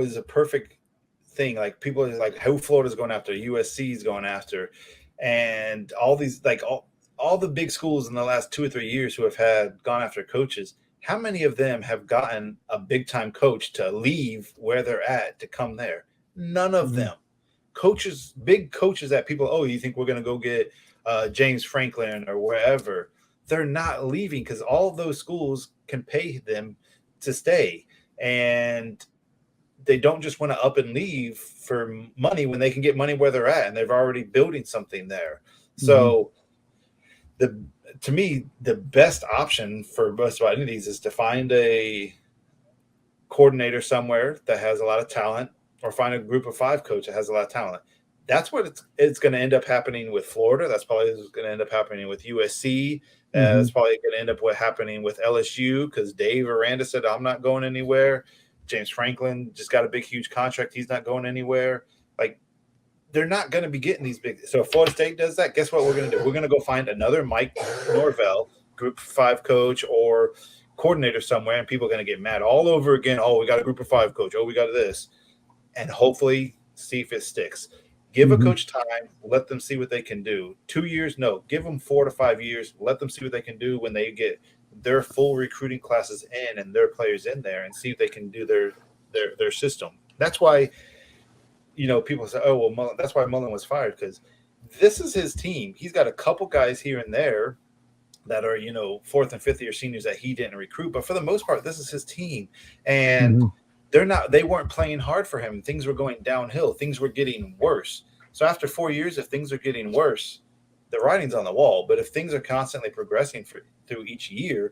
is a perfect thing. Like people are like who Florida's going after, USC is going after, and all these like all the big schools in the last 2 or 3 years who have gone after coaches. How many of them have gotten a big time coach to leave where they're at to come there? None of them. Coaches, big coaches that people, oh, you think we're going to go get James Franklin or wherever? They're not leaving because all of those schools can pay them to stay. And they don't just want to up and leave for money when they can get money where they're at and they're already building something there. So to me, the best option for most of any of these is to find a coordinator somewhere that has a lot of talent, or find a group of 5 coach that has a lot of talent. That's what it's going to end up happening with Florida. That's probably going to end up happening with USC. That's probably going to end up happening with LSU because Dave Aranda said, I'm not going anywhere. James Franklin just got a big, huge contract. He's not going anywhere. Like, they're not going to be getting these big. So if Florida State does that, guess what we're going to do? We're going to go find another Mike Norvell, group 5 coach or coordinator somewhere, and people are going to get mad all over again. Oh, we got a group of 5 coach. Oh, we got this. And hopefully see if it sticks. Give a coach time. Let them see what they can do. 2 years, no. Give them 4 to 5 years. Let them see what they can do when they get their full recruiting classes in and their players in there, and see if they can do their system. That's why, people say, oh, well, Mullen, that's why Mullen was fired, because this is his team. He's got a couple guys here and there that are, 4th and 5th year seniors that he didn't recruit. But for the most part, this is his team. And they weren't playing hard for him. Things were going downhill. Things were getting worse. So after 4 years, if things are getting worse, the writing's on the wall. But if things are constantly progressing through each year,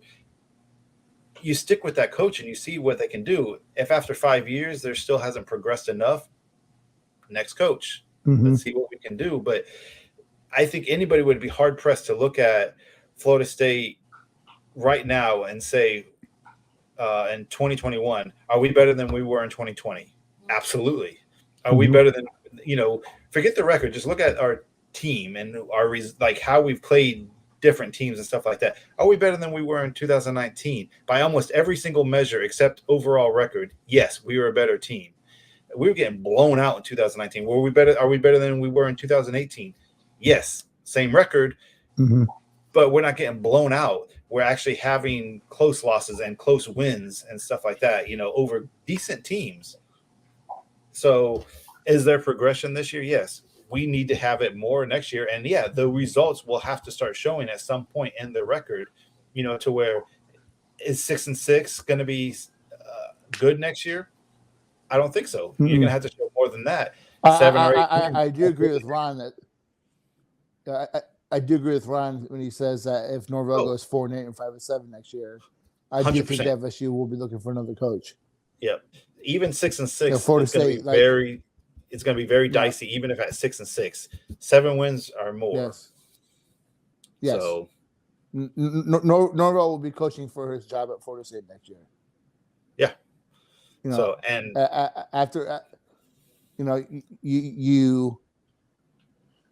you stick with that coach and you see what they can do. If after 5 years there still hasn't progressed enough, next coach. Let's see what we can do. But I think anybody would be hard pressed to look at Florida State right now and say, in 2021, are we better than we were in 2020? Absolutely. Are we better than, forget the record. Just look at our team and how we've played different teams and stuff like that. Are we better than we were in 2019? By almost every single measure except overall record, yes, we were a better team. We were getting blown out in 2019. Were we better? Are we better than we were in 2018? Yes, same record, but we're not getting blown out. We're actually having close losses and close wins and stuff like that, over decent teams. So is there progression this year? Yes. We need to have it more next year. And, yeah, the results will have to start showing at some point in the record, to where is 6-6 going to be good next year? I don't think so. You're going to have to show more than that. 7 or 8 I do agree with Ron that I do agree with Ron when he says that if Norvell goes 4-8 and 5-7 next year, I 100%. Do think FSU will be looking for another coach. Yep. Even 6-6 is going to be it's going to be very dicey, even if at 6-6. 7 wins or more. Yes. So Norvell will be coaching for his job at Florida State next year. Yeah. So and after you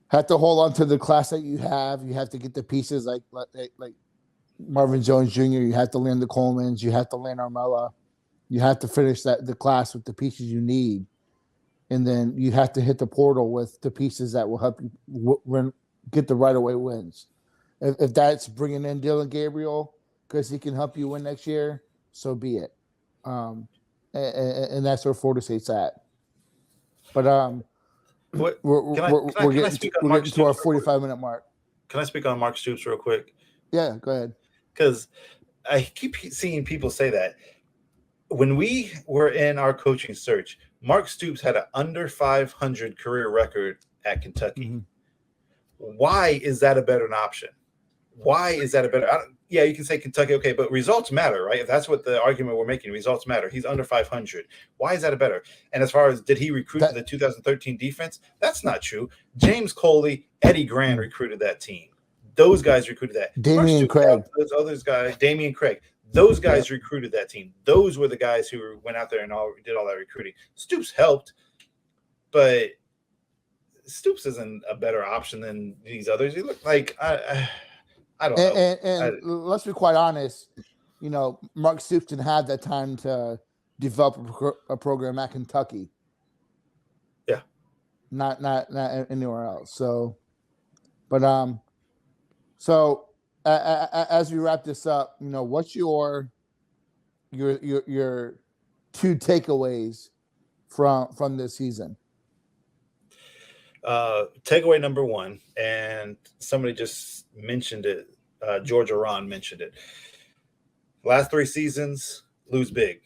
have to hold on to the class that you have. You have to get the pieces like Marvin Jones Jr. You have to land the Colemans. You have to land Armella. You have to finish the class with the pieces you need. And then you have to hit the portal with the pieces that will help you get the right-of-way wins. If that's bringing in Dylan Gabriel because he can help you win next year, so be it. And that's where Florida State's at. But we're getting to our 45-minute mark. Can I speak on Mark Stoops real quick? Yeah, go ahead. Because I keep seeing people say that. When we were in our coaching search, Mark Stoops had an under 500 career record at Kentucky. Why is that a better option? Why is that a better? Yeah, you can say Kentucky, okay, but results matter, right? If that's what the argument we're making, results matter. He's under 500. Why is that a better? And as far as did he recruit the 2013 defense? That's not true. James Coley, Eddie Grand recruited that team. Those guys recruited that. Damian Craig. Those other guys, Damian Craig. Those guys recruited that team. Those were the guys who went out there and did all that recruiting. Stoops helped, but Stoops isn't a better option than these others. He looked like I don't know. And let's be quite honest. Mark Stoops didn't have that time to develop a program at Kentucky. Yeah. Not anywhere else. So, but so as we wrap this up, what's your two takeaways from this season? Takeaway number one, and somebody just mentioned it. Georgia Ron mentioned it. Last 3 seasons, lose big.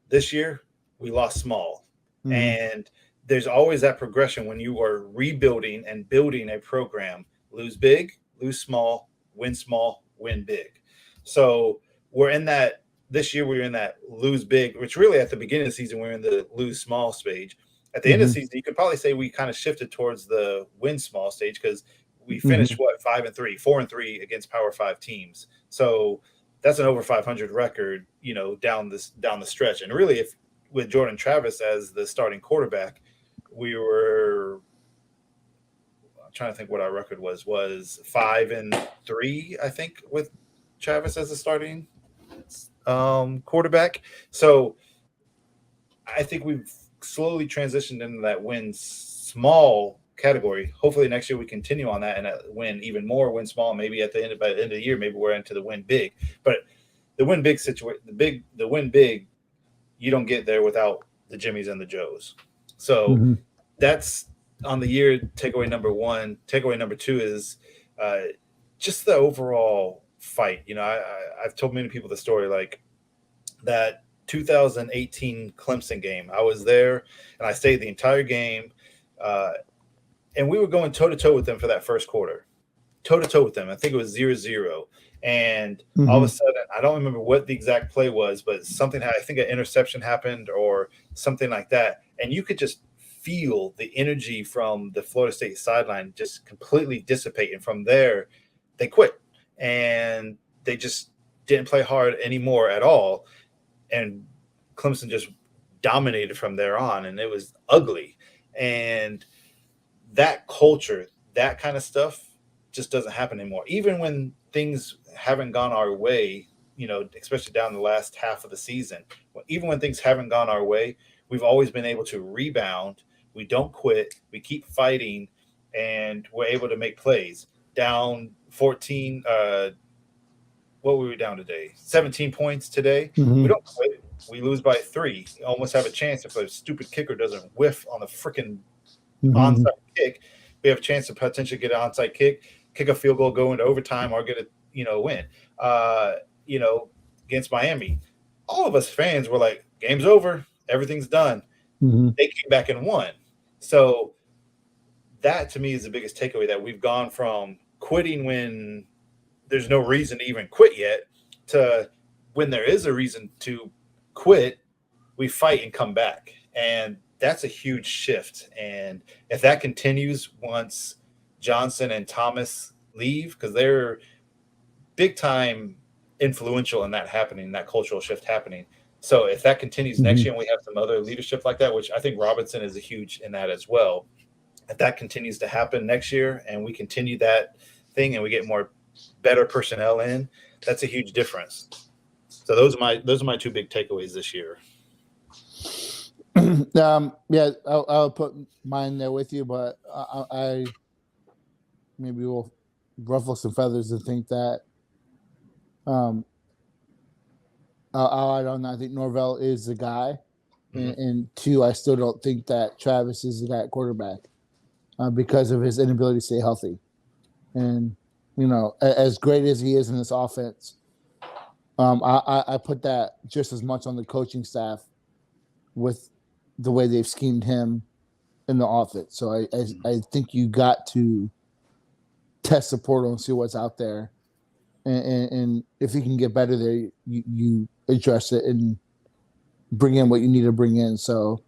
This year, we lost small. Mm-hmm. And there's always that progression when you are rebuilding and building a program. Lose big, lose small, win big. So we're in that this year. We're in that lose big, which really at the beginning of the season, we're in the lose small stage. At the end of the season, you could probably say we kind of shifted towards the win small stage because we finished 5-3, 4-3 against Power 5 teams. So that's an over 500 record, down the stretch. And really, if with Jordan Travis as the starting quarterback, we were. I'm trying to think what our record was 5-3, I think, with Travis as the starting quarterback. So I think we've slowly transitioned into that win small category. Hopefully next year we continue on that and win even more, win small. Maybe by the end of the year, maybe we're into the win big. But the win big situation, the win big, you don't get there without the Jimmies and the Joes. So that's on the year. Takeaway number one. Takeaway number two is just the overall fight. I've told many people the story, like that 2018 Clemson game. I was there and I stayed the entire game. And we were going toe-to-toe with them for that first quarter. Toe-to-toe with them. I think it was 0-0. And all of a sudden, I don't remember what the exact play was, but something, I think an interception happened or something like that. And you could just feel the energy from the Florida State sideline just completely dissipate. And from there, they quit. And they just didn't play hard anymore at all. And Clemson just dominated from there on. And it was ugly. And that culture, that kind of stuff just doesn't happen anymore. Even when things haven't gone our way, especially down the last half of the season, even when things haven't gone our way, we've always been able to rebound. We don't quit. We keep fighting, and we're able to make plays. Down 14, what were we down today? 17 points today. We don't quit. We lose by 3. Almost have a chance if a stupid kicker doesn't whiff on the freaking onside kick. We have a chance to potentially get an onside kick a field goal, go into overtime, or get a win. Against Miami, all of us fans were like, "Game's over, everything's done." They came back and won. So that to me is the biggest takeaway, that we've gone from quitting when there's no reason to even quit yet to when there is a reason to quit, we fight and come back. And that's a huge shift. And if that continues once Johnson and Thomas leave, because they're big time influential in that happening, that cultural shift happening. So if that continues next year and we have some other leadership like that, which I think Robinson is a huge in that as well. If that continues to happen next year and we continue that thing and we get more better personnel in, that's a huge difference. So those are my two big takeaways this year. I'll put mine there with you, but I maybe will ruffle some feathers and think that I'll add on. I think Norvell is the guy, and 2, I still don't think that Travis is the guy at quarterback because of his inability to stay healthy. And as great as he is in this offense, I put that just as much on the coaching staff with the way they've schemed him in the offense. So I think you got to test the portal and see what's out there. And if you can get better there, you address it and bring in what you need to bring in. So